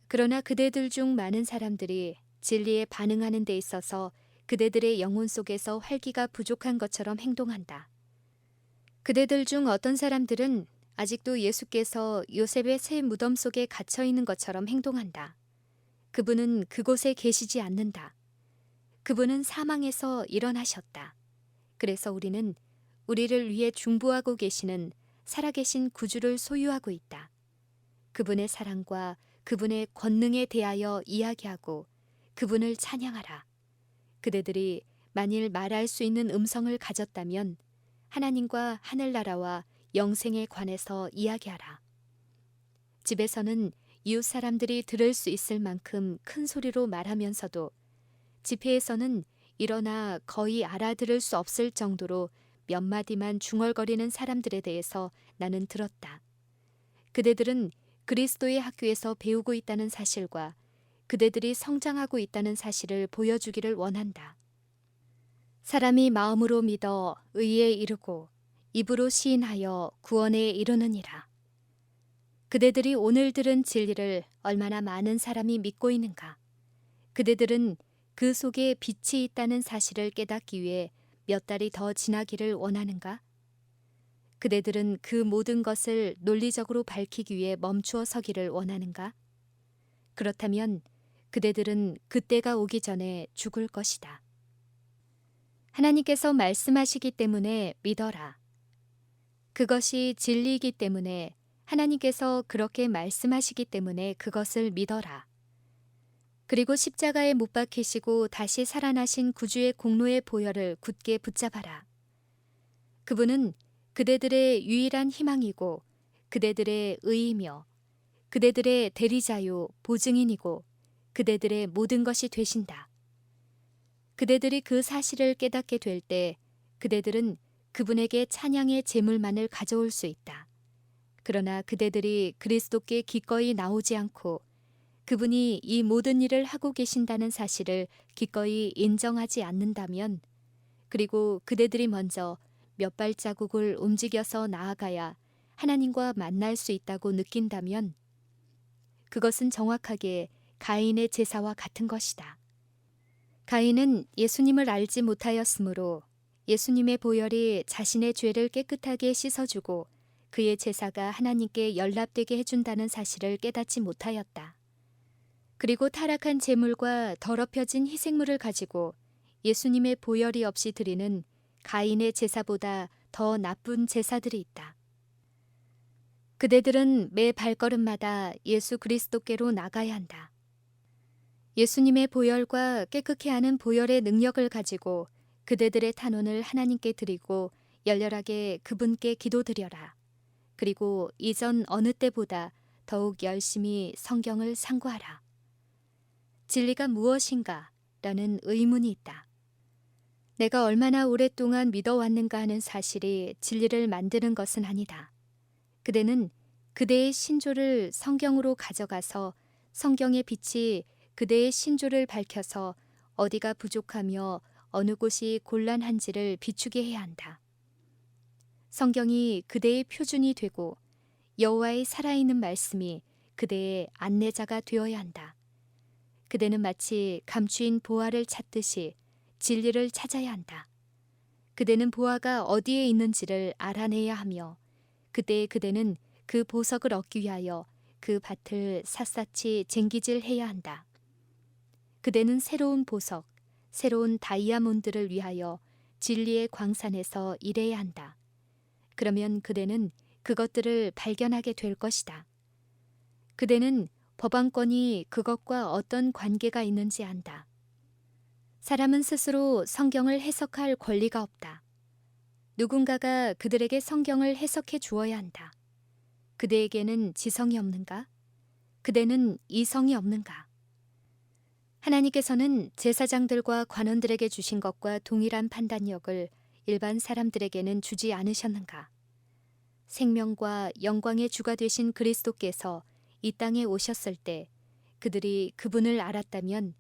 그러나 그대들 중 많은 사람들이 진리에 반응하는 데 있어서 그대들의 영혼 속에서 활기가 부족한 것처럼 행동한다. 그대들 중 어떤 사람들은 아직도 예수께서 요셉의 새 무덤 속에 갇혀 있는 것처럼 행동한다. 그분은 그곳에 계시지 않는다. 그분은 사망에서 일어나셨다. 그래서 우리는 우리를 위해 중보하고 계시는 살아계신 구주를 소유하고 있다. 그분의 사랑과 그분의 권능에 대하여 이야기하고 그분을 찬양하라. 그대들이 만일 말할 수 있는 음성을 가졌다면 하나님과 하늘나라와 영생에 관해서 이야기하라. 집에서는 이웃 사람들이 들을 수 있을 만큼 큰 소리로 말하면서도 집회에서는 일어나 거의 알아들을 수 없을 정도로 몇 마디만 중얼거리는 사람들에 대해서 나는 들었다. 그대들은 그리스도의 학교에서 배우고 있다는 사실과 그대들이 성장하고 있다는 사실을 보여주기를 원한다. 사람이 마음으로 믿어 의에 이르고 입으로 시인하여 구원에 이르느니라. 그대들이 오늘 들은 진리를 얼마나 많은 사람이 믿고 있는가? 그대들은 그 속에 빛이 있다는 사실을 깨닫기 위해 몇 달이 더 지나기를 원하는가? 그대들은 그 모든 것을 논리적으로 밝히기 위해 멈추어 서기를 원하는가? 그렇다면 그대들은 그때가 오기 전에 죽을 것이다. 하나님께서 말씀하시기 때문에 믿어라. 그것이 진리이기 때문에 하나님께서 그렇게 말씀하시기 때문에 그것을 믿어라. 그리고 십자가에 못 박히시고 다시 살아나신 구주의 공로의 보혈을 굳게 붙잡아라. 그분은 그대들의 유일한 희망이고 그대들의 의이며 그대들의 대리자요 보증인이고 그대들의 모든 것이 되신다. 그대들이 그 사실을 깨닫게 될 때 그대들은 그분에게 찬양의 제물만을 가져올 수 있다. 그러나 그대들이 그리스도께 기꺼이 나오지 않고 그분이 이 모든 일을 하고 계신다는 사실을 기꺼이 인정하지 않는다면, 그리고 그대들이 먼저 몇 발자국을 움직여서 나아가야 하나님과 만날 수 있다고 느낀다면 그것은 정확하게 가인의 제사와 같은 것이다. 가인은 예수님을 알지 못하였으므로 예수님의 보혈이 자신의 죄를 깨끗하게 씻어주고 그의 제사가 하나님께 연락되게 해준다는 사실을 깨닫지 못하였다. 그리고 타락한 제물과 더럽혀진 희생물을 가지고 예수님의 보혈이 없이 드리는 가인의 제사보다 더 나쁜 제사들이 있다. 그대들은 매 발걸음마다 예수 그리스도께로 나가야 한다. 예수님의 보혈과 깨끗게 하는 보혈의 능력을 가지고 그대들의 탄원을 하나님께 드리고 열렬하게 그분께 기도드려라. 그리고 이전 어느 때보다 더욱 열심히 성경을 상고하라. 진리가 무엇인가? 라는 의문이 있다. 내가 얼마나 오랫동안 믿어왔는가 하는 사실이 진리를 만드는 것은 아니다. 그대는 그대의 신조를 성경으로 가져가서 성경의 빛이 그대의 신조를 밝혀서 어디가 부족하며 어느 곳이 곤란한지를 비추게 해야 한다. 성경이 그대의 표준이 되고 여호와의 살아있는 말씀이 그대의 안내자가 되어야 한다. 그대는 마치 감추인 보화를 찾듯이 진리를 찾아야 한다. 그대는 보화가 어디에 있는지를 알아내야 하며 그대는 그 보석을 얻기 위하여 그 밭을 샅샅이 쟁기질해야 한다. 그대는 새로운 보석, 새로운 다이아몬드를 위하여 진리의 광산에서 일해야 한다. 그러면 그대는 그것들을 발견하게 될 것이다. 그대는 법안권이 그것과 어떤 관계가 있는지 안다. 사람은 스스로 성경을 해석할 권리가 없다. 누군가가 그들에게 성경을 해석해 주어야 한다. 그대에게는 지성이 없는가? 그대는 이성이 없는가? 하나님께서는 제사장들과 관원들에게 주신 것과 동일한 판단력을 일반 사람들에게는 주지 않으셨는가? 생명과 영광의 주가 되신 그리스도께서 이 땅에 오셨을 때 그들이 그분을 알았다면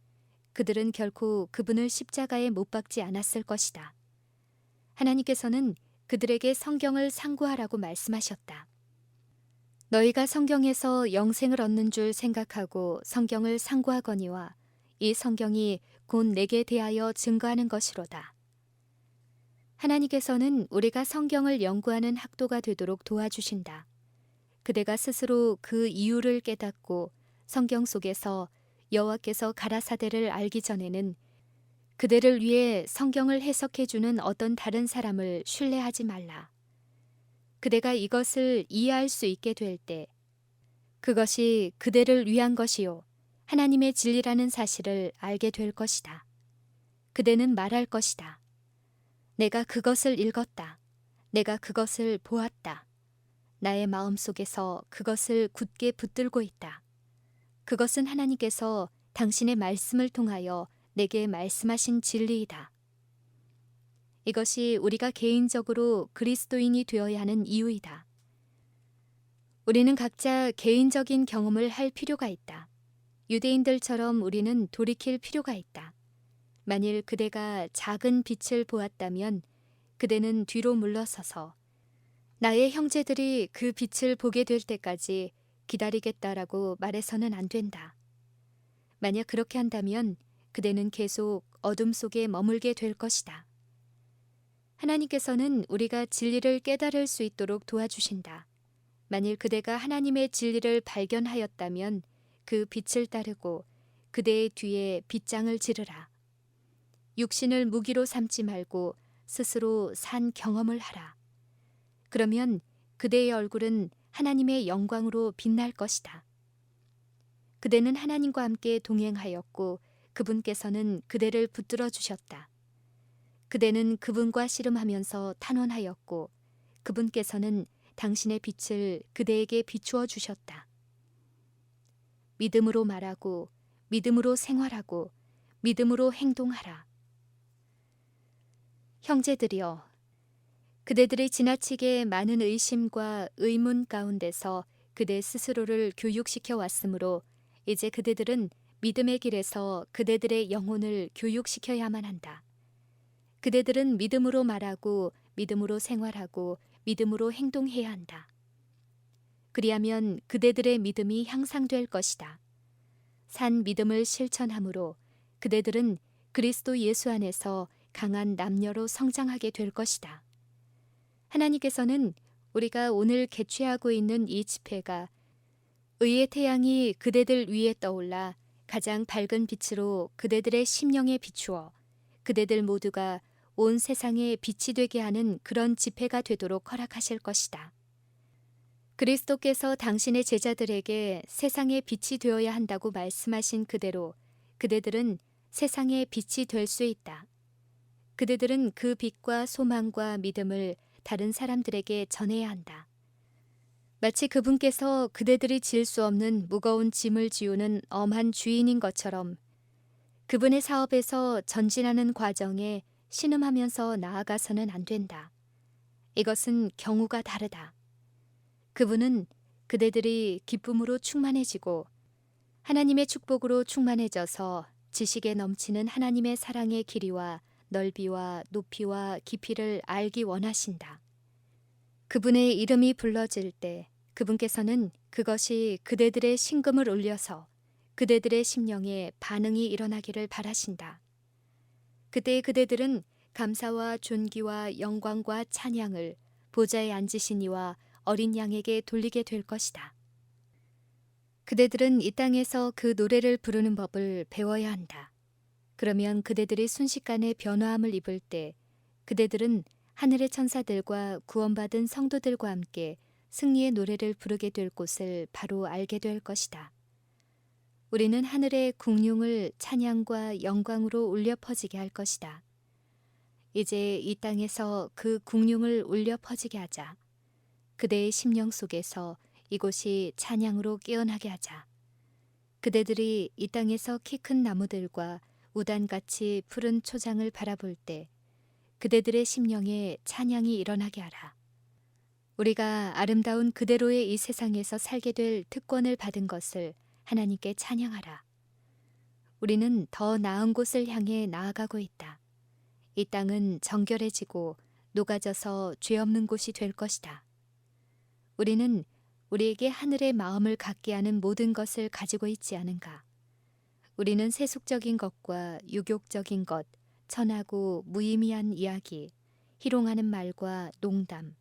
그들은 결코 그분을 십자가에 못 박지 않았을 것이다. 하나님께서는 그들에게 성경을 상고하라고 말씀하셨다. 너희가 성경에서 영생을 얻는 줄 생각하고 성경을 상고하거니와 이 성경이 곧 내게 대하여 증거하는 것이로다. 하나님께서는 우리가 성경을 연구하는 학도가 되도록 도와주신다. 그대가 스스로 그 이유를 깨닫고 성경 속에서 여호와께서 가라사대를 알기 전에는 그대를 위해 성경을 해석해주는 어떤 다른 사람을 신뢰하지 말라. 그대가 이것을 이해할 수 있게 될 때 그것이 그대를 위한 것이요 하나님의 진리라는 사실을 알게 될 것이다. 그대는 말할 것이다. 내가 그것을 읽었다. 내가 그것을 보았다. 나의 마음속에서 그것을 굳게 붙들고 있다. 그것은 하나님께서 당신의 말씀을 통하여 내게 말씀하신 진리이다. 이것이 우리가 개인적으로 그리스도인이 되어야 하는 이유이다. 우리는 각자 개인적인 경험을 할 필요가 있다. 유대인들처럼 우리는 돌이킬 필요가 있다. 만일 그대가 작은 빛을 보았다면 그대는 뒤로 물러서서 나의 형제들이 그 빛을 보게 될 때까지 기다리겠다라고 말해서는 안 된다. 만약 그렇게 한다면 그대는 계속 어둠 속에 머물게 될 것이다. 하나님께서는 우리가 진리를 깨달을 수 있도록 도와주신다. 만일 그대가 하나님의 진리를 발견하였다면 그 빛을 따르고 그대의 뒤에 빗장을 지르라. 육신을 무기로 삼지 말고 스스로 산 경험을 하라. 그러면 그대의 얼굴은 하나님의 영광으로 빛날 것이다. 그대는 하나님과 함께 동행하였고 그분께서는 그대를 붙들어 주셨다. 그대는 그분과 씨름하면서 탄원하였고 그분께서는 당신의 빛을 그대에게 비추어 주셨다. 믿음으로 말하고 믿음으로 생활하고 믿음으로 행동하라. 형제들이여, 그대들이 지나치게 많은 의심과 의문 가운데서 그대 스스로를 교육시켜 왔으므로 이제 그대들은 믿음의 길에서 그대들의 영혼을 교육시켜야만 한다. 그대들은 믿음으로 말하고 믿음으로 생활하고 믿음으로 행동해야 한다. 그리하면 그대들의 믿음이 향상될 것이다. 산 믿음을 실천함으로 그대들은 그리스도 예수 안에서 강한 남녀로 성장하게 될 것이다. 하나님께서는 우리가 오늘 개최하고 있는 이 집회가 의의 태양이 그대들 위에 떠올라 가장 밝은 빛으로 그대들의 심령에 비추어 그대들 모두가 온 세상에 빛이 되게 하는 그런 집회가 되도록 허락하실 것이다. 그리스도께서 당신의 제자들에게 세상의 빛이 되어야 한다고 말씀하신 그대로 그대들은 세상의 빛이 될 수 있다. 그대들은 그 빛과 소망과 믿음을 다른 사람들에게 전해야 한다. 마치 그분께서 그대들이 질 수 없는 무거운 짐을 지우는 엄한 주인인 것처럼 그분의 사업에서 전진하는 과정에 신음하면서 나아가서는 안 된다. 이것은 경우가 다르다. 그분은 그대들이 기쁨으로 충만해지고 하나님의 축복으로 충만해져서 지식에 넘치는 하나님의 사랑의 길이와 넓이와 높이와 깊이를 알기 원하신다. 그분의 이름이 불러질 때 그분께서는 그것이 그대들의 심금을 울려서 그대들의 심령에 반응이 일어나기를 바라신다. 그때 그대들은 감사와 존귀와 영광과 찬양을 보좌에 앉으신 이와 어린 양에게 돌리게 될 것이다. 그대들은 이 땅에서 그 노래를 부르는 법을 배워야 한다. 그러면 그대들이 순식간에 변화함을 입을 때 그대들은 하늘의 천사들과 구원받은 성도들과 함께 승리의 노래를 부르게 될 곳을 바로 알게 될 것이다. 우리는 하늘의 궁룡을 찬양과 영광으로 울려 퍼지게 할 것이다. 이제 이 땅에서 그 궁룡을 울려 퍼지게 하자. 그대의 심령 속에서 이곳이 찬양으로 깨어나게 하자. 그대들이 이 땅에서 키 큰 나무들과 우단같이 푸른 초장을 바라볼 때 그대들의 심령에 찬양이 일어나게 하라. 우리가 아름다운 그대로의 이 세상에서 살게 될 특권을 받은 것을 하나님께 찬양하라. 우리는 더 나은 곳을 향해 나아가고 있다. 이 땅은 정결해지고 녹아져서 죄 없는 곳이 될 것이다. 우리는 우리에게 하늘의 마음을 갖게 하는 모든 것을 가지고 있지 않은가? 우리는 세속적인 것과 유욕적인 것, 천하고 무의미한 이야기, 희롱하는 말과 농담,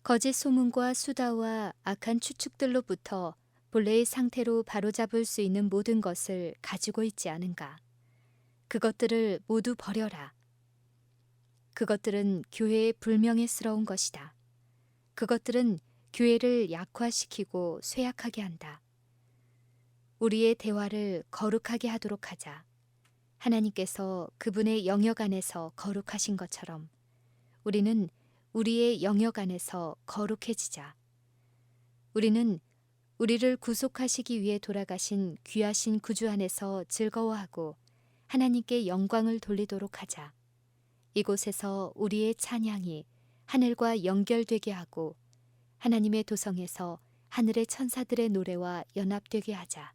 거짓 소문과 수다와 악한 추측들로부터 본래의 상태로 바로잡을 수 있는 모든 것을 가지고 있지 않은가? 그것들을 모두 버려라. 그것들은 교회에 불명예스러운 것이다. 그것들은 교회를 약화시키고 쇠약하게 한다. 우리의 대화를 거룩하게 하도록 하자. 하나님께서 그분의 영역 안에서 거룩하신 것처럼 우리는 우리의 영역 안에서 거룩해지자. 우리는 우리를 구속하시기 위해 돌아가신 귀하신 구주 안에서 즐거워하고 하나님께 영광을 돌리도록 하자. 이곳에서 우리의 찬양이 하늘과 연결되게 하고 하나님의 도성에서 하늘의 천사들의 노래와 연합되게 하자.